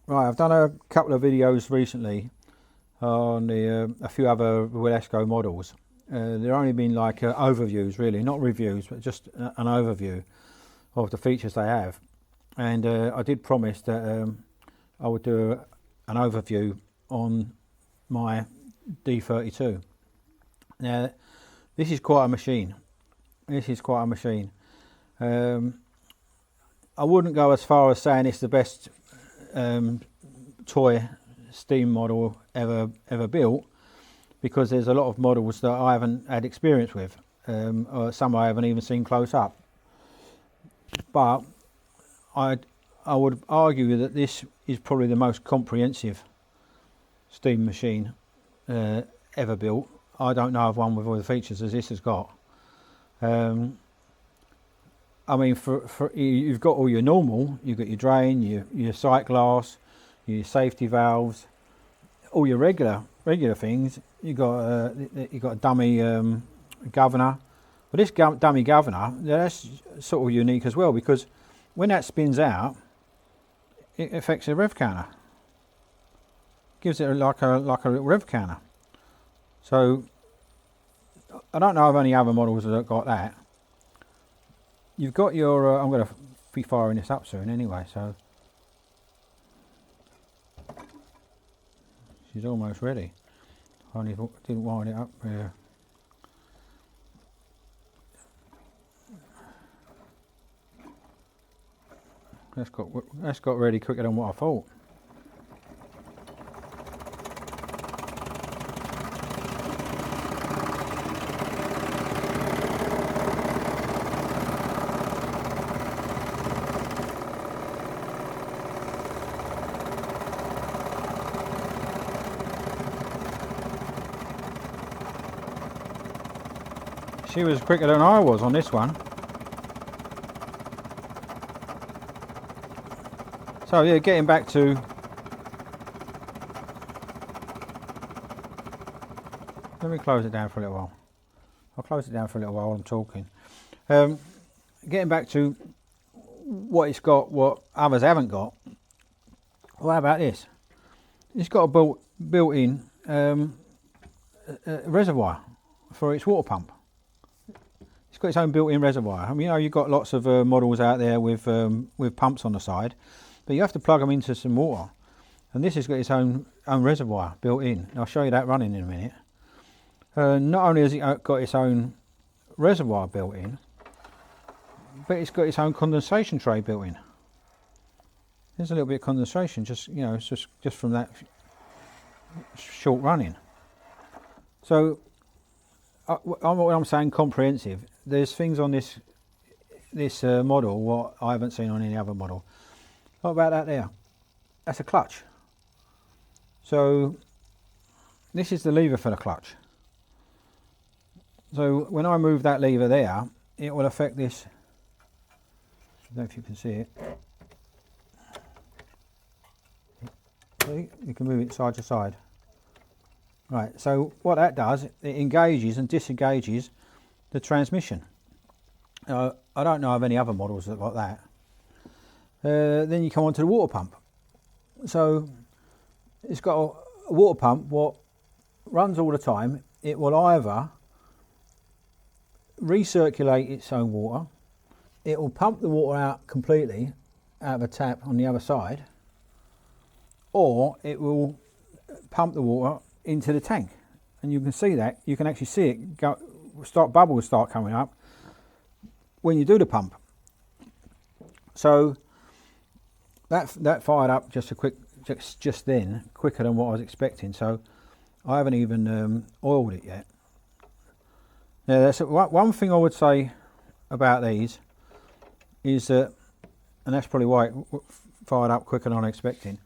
Right, I've done a couple of videos recently on a few other Wilesco models. They're only been like overviews really, not reviews, but just an overview of the features they have. And I did promise that I would do an overview on my D32. Now, this is quite a machine. This is quite a machine. I wouldn't go as far as saying it's the best toy steam model ever built, because there's a lot of models that I haven't had experience with, or some I haven't even seen close up. But I would argue that this is probably the most comprehensive steam machine ever built. I don't know of one with all the features as this has got. I mean, for you've got all your normal, you've got your drain, your sight glass, your safety valves, all your regular things. You got a dummy governor. But this dummy governor, that's sort of unique as well, because when that spins out, it affects the rev counter. Gives it like a little rev counter. So I don't know of any other models that have got that. You've got your, I'm going to be firing this up soon anyway, so she's almost ready. I only didn't wind it up here. That's got ready quicker than what I thought. She was quicker than I was on this one. So yeah, getting back to let me close it down for a little while. I'll close it down for a little while while I'm talking. Getting back to what it's got, what others haven't got. Well, how about this? It's got a built-in reservoir for its water pump. It's got its own built-in reservoir. I mean, you know, you've got lots of models out there with pumps on the side, but you have to plug them into some water. And this has got its own reservoir built in. I'll show you that running in a minute. Not only has it got its own reservoir built in, but it's got its own condensation tray built in. There's a little bit of condensation, just you know, it's just from that short running. So, when I'm saying comprehensive, there's things on this model what I haven't seen on any other model. What about that there? That's a clutch. So this is the lever for the clutch. So when I move that lever there, it will affect this. I don't know if you can see it. See? You can move it side to side. Right, so what that does, it engages and disengages the transmission. I don't know of any other models that got that. Then you come on to the water pump. So it's got a water pump what runs all the time. It will either recirculate its own water, it will pump the water out completely out of a tap on the other side, or it will pump the water into the tank. And you can see that, you can actually see it go, bubbles start coming up when you do the pump. So that fired up just then, quicker than what I was expecting. So I haven't even oiled it yet. Now that's one thing I would say about these is that, and that's probably why it fired up quicker than I'm expecting.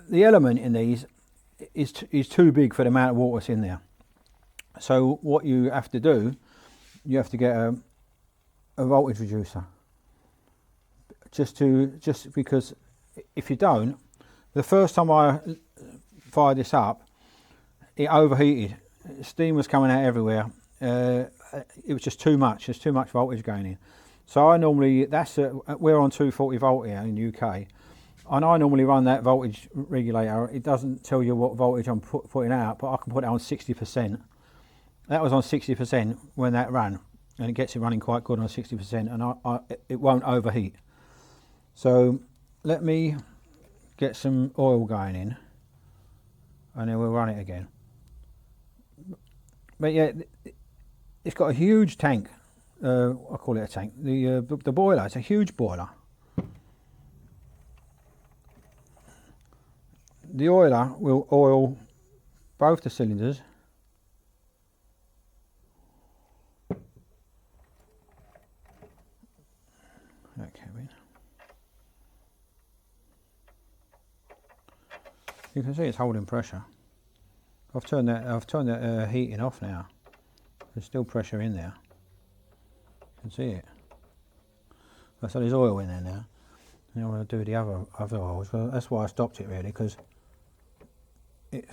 The element in these is too big for the amount of water that's in there. So what you have to do, you have to get a voltage reducer. Just because if you don't, the first time I fired this up, it overheated. Steam was coming out everywhere. It was just too much. There's too much voltage going in. So I normally, we're on 240 volt here in the UK. And I normally run that voltage regulator. It doesn't tell you what voltage I'm putting out, but I can put it on 60%. That was on 60% when that ran, and it gets it running quite good on 60%, and it won't overheat. So let me get some oil going in, and then we'll run it again. But yeah, it's got a huge tank. I call it a tank. The boiler, it's a huge boiler. The oiler will oil both the cylinders. You can see it's holding pressure. I've turned that heating off now. There's still pressure in there. You can see it. So there's oil in there now. And I want to do the other oils. Well, that's why I stopped it really, because it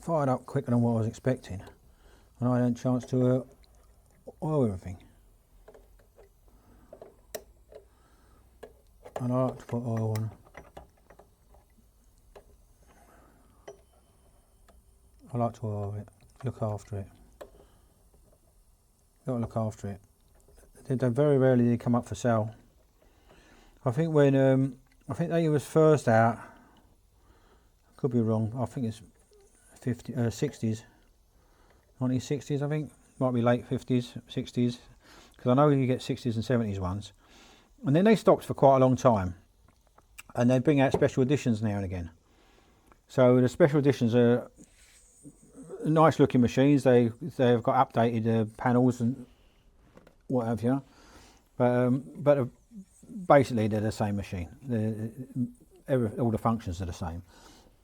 fired up quicker than what I was expecting, and I had a chance to oil everything. And I like to put oil on. I like to oil it, look after it. Got to look after it. They very rarely come up for sale. I think when I think they was first out, could be wrong. I think it's 60s, 1960s. I think might be late 50s, 60s, because I know you get 60s and 70s ones. And then they stopped for quite a long time, and they bring out special editions now and again. So the special editions are nice looking machines. They've got updated panels and what have you, but basically they're the same machine. All the functions are the same,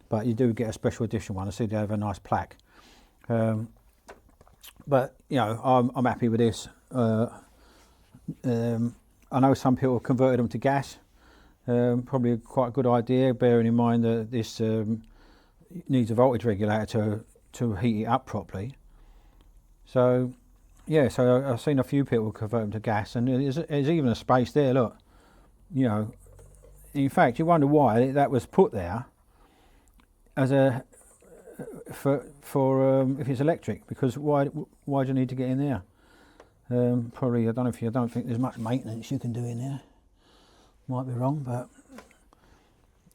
but you do get a special edition one. I see they have a nice plaque. But you know, I'm happy with this. I know some people have converted them to gas. Probably quite a good idea, bearing in mind that this needs a voltage regulator to heat it up properly. So yeah, so I've seen a few people convert them to gas, and there's even a space there, look. You know, in fact, you wonder why that was put there as a for if it's electric, because why do you need to get in there? Probably, I don't think there's much maintenance you can do in there. Might be wrong,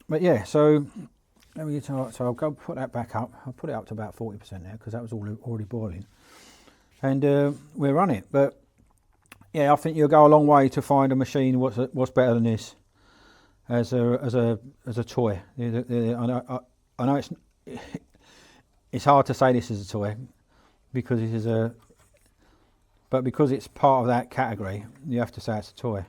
but yeah. So let me so I'll go put that back up. I'll put it up to about 40% now, because that was already boiling, and we'll run it. But yeah, I think you'll go a long way to find a machine what's better than this as a toy. I know it's hard to say this is a toy, because it is but because it's part of that category, you have to say it's a toy.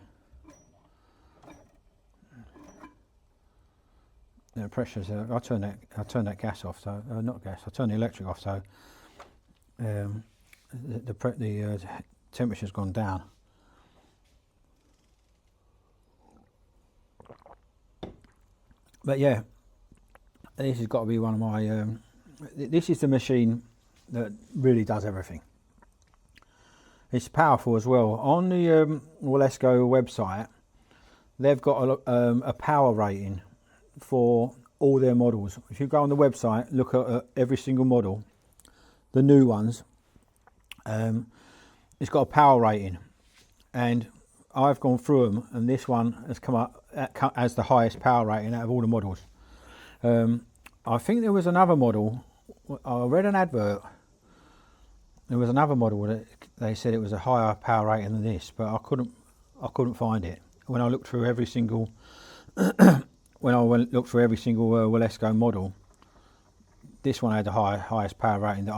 The pressures. I turn that gas off. So not gas. I turn the electric off. So the temperature's gone down. But yeah, this has got to be one of my. This is the machine that really does everything. It's powerful as well. On the Wilesco website, they've got a power rating for all their models. If you go on the website, look at every single model, the new ones, it's got a power rating, and I've gone through them, and this one has come up as the highest power rating out of all the models. I think there was another model, I read an advert, there was another model that they said it was a higher power rating than this, but I couldn't find it. When I looked through every single Wilesco model, this one had the highest power rating that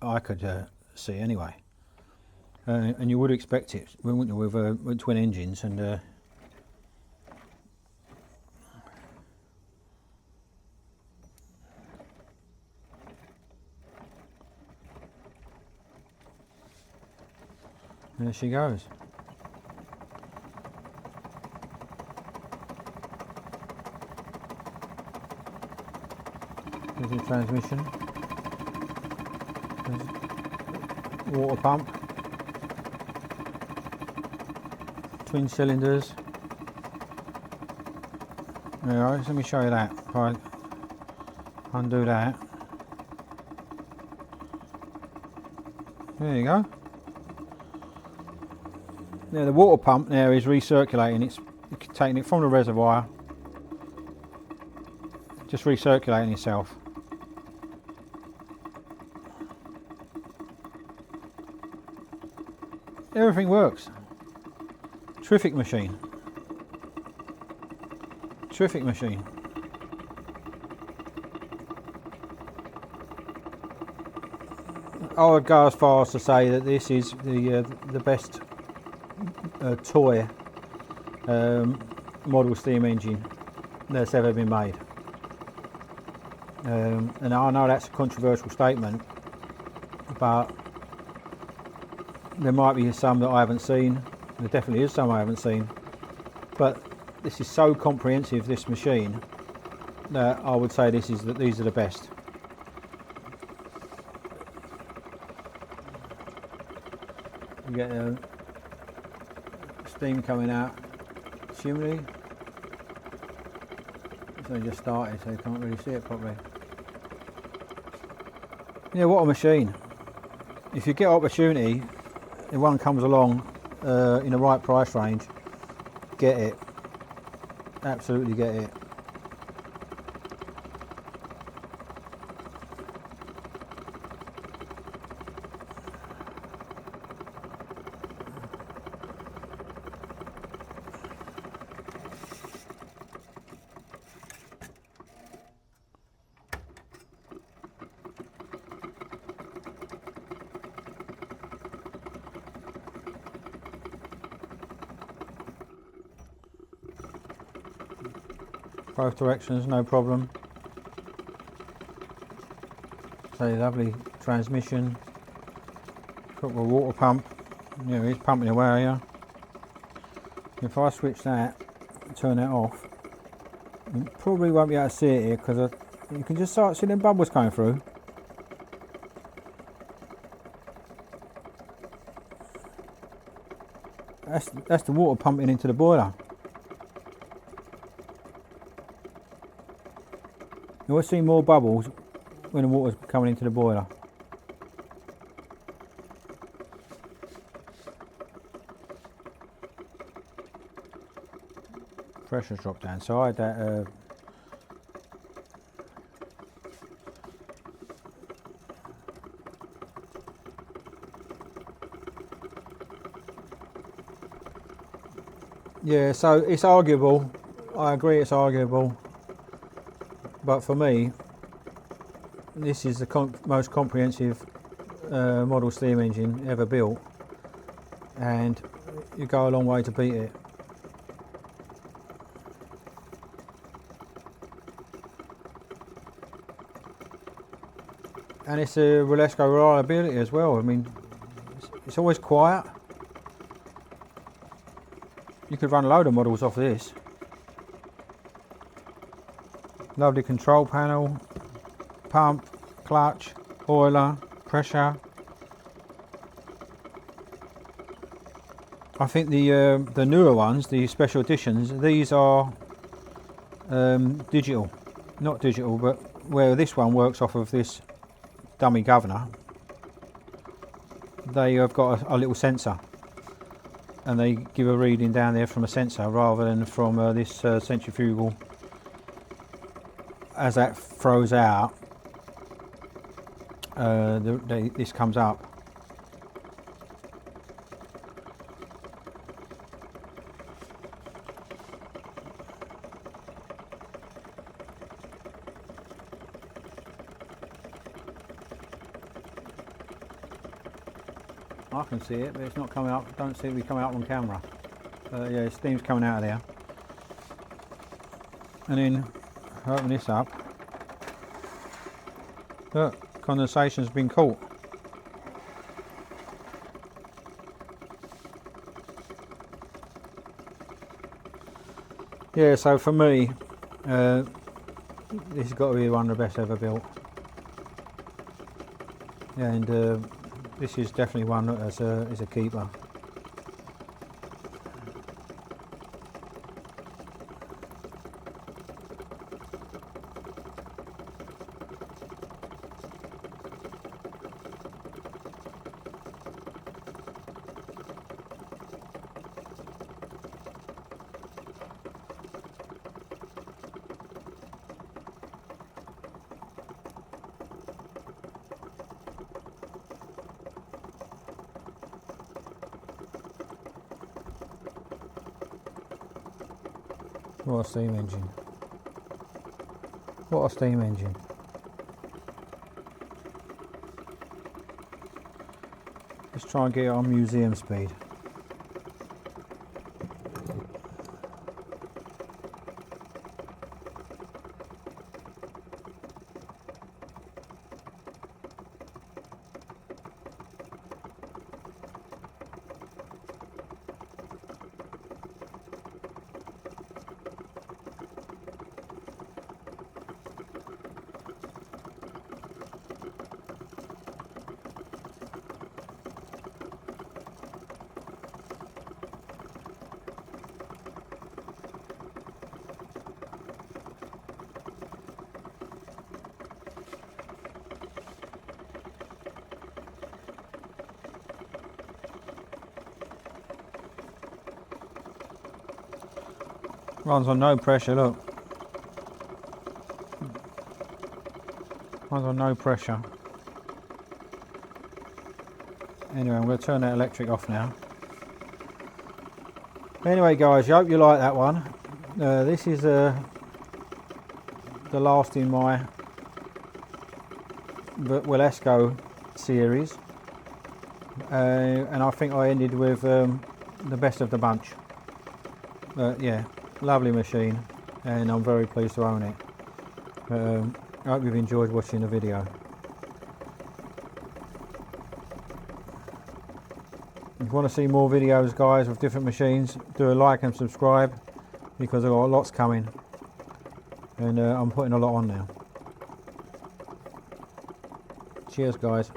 I could see anyway. And you would expect it, wouldn't you, with twin engines and. There she goes. There's the transmission. There's water pump. Twin cylinders. Alright, let me show you that. If I undo that. There you go. Now the water pump now is recirculating. It's taking it from the reservoir, just recirculating itself. Everything works. Terrific machine. Terrific machine. I would go as far as to say that this is the best toy model steam engine that's ever been made. And I know that's a controversial statement, but there might be some that I haven't seen. There definitely is some I haven't seen, but this is so comprehensive, this machine, that I would say these are the best. You get steam coming out chimney. It's only just started, so you can't really see it properly. Yeah, what a machine. If you get opportunity, if one comes along in the right price range, get it. Absolutely get it. Both directions, no problem. So lovely transmission. Got the water pump. Yeah, it's pumping away here. If I switch that, turn that off, you probably won't be able to see it here because you can just start seeing them bubbles coming through. That's the water pumping into the boiler. You always see more bubbles when the water's coming into the boiler. Pressure's dropped down, so I had that yeah, so it's arguable. I agree it's arguable. But for me, this is the most comprehensive model steam engine ever built, and you go a long way to beat it. And it's a Wilesco reliability as well. I mean, it's always quiet. You could run a load of models off of this. Lovely control panel, pump, clutch, oiler, pressure. I think the newer ones, the special editions, these are digital. Not digital, but where this one works off of this dummy governor, they have got a little sensor, and they give a reading down there from a sensor rather than from this centrifugal. As that throws out, this comes up. I can see it, but it's not coming up. Don't see it coming up on camera. Yeah, steam's coming out of there. And then open this up. Look, condensation's been caught. Yeah, so for me, this has got to be one of the best ever built. And this is definitely one that is a keeper. What a steam engine. What a steam engine. Let's try and get it on museum speed. Runs on no pressure, look. Runs on no pressure. Anyway, I'm going to turn that electric off now. Anyway guys, I hope you like that one. This is the last in my Wilesco series. And I think I ended with the best of the bunch. Yeah. Lovely machine, and I'm very pleased to own it. I hope you've enjoyed watching the video. If you want to see more videos guys of different machines, do a like and subscribe, because I've got lots coming, and I'm putting a lot on now. Cheers guys.